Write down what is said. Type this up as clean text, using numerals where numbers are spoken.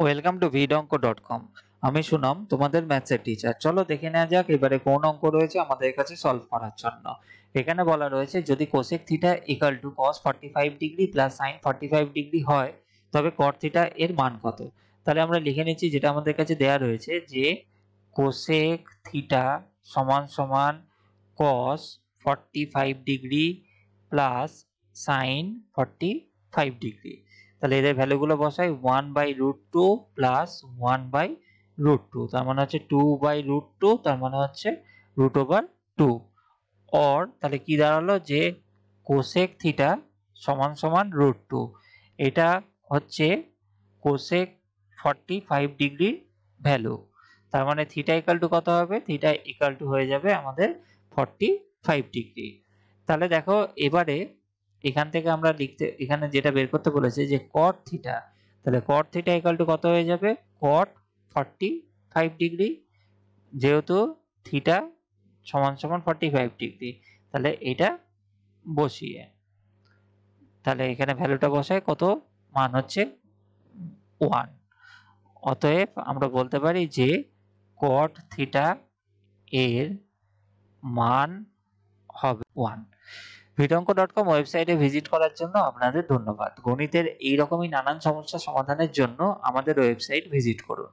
Welcome to vidonko.com। আমি সুনাম, তোমাদের ম্যাথসের টিচার। চলো দেখে নেওয়া যাক এবারে কোন অঙ্ক রয়েছে আমাদের কাছে সলভ করার জন্য। এখানে বলা রয়েছে যদি cosec theta equal to cos 45 degree plus sin 45 degree হয় তবে cot থিটা এর মান কত। তাহলে আমরা লিখে নিচ্ছি যেটা আমাদের কাছে দেয়া রয়েছে যে কোসেক থিটা সমান সমান cos 45 degree plus sin 45 degree. তাহলে এদের ভ্যালুগুলো বসাই 1/√2 প্লাস 1/√2, তার মানে হচ্ছে 2/√2, তার মানে হচ্ছে √2। অর তাহলে কি দাঁড়ালো যে কোসেক থিটা সমান সমান √2, এটা হচ্ছে কোসেক 45 ডিগ্রি ভ্যালু। তার মানে থিটা ইকুয়াল টু কত হবে? থিটা ইকুয়াল টু হয়ে যাবে আমাদের 45 ডিগ্রি। তাহলে দেখো এবারে এখান থেকে আমরা এখানে যেটা বের করতে বলেছে যে cot থিটা, তাহলে cot থিটা ইকুয়াল টু কত হয়ে যাবে? cot 45 ডিগ্রি, যেহেতু থিটা সমান সমান 45 ডিগ্রি, তাহলে এটা বসিয়ে তাহলে এখানে ভ্যালুটা বসায় কত মান হচ্ছে 1। অতএব আমরা বলতে পারি যে cot থিটা এর মান হবে 1। vidonko.com ওয়েবসাইটে ভিজিট করার জন্য আপনাদের ধন্যবাদ। গণিতের এইরকমই নানান সমস্যা সমাধানের জন্য আমাদের ওয়েবসাইট ভিজিট করুন।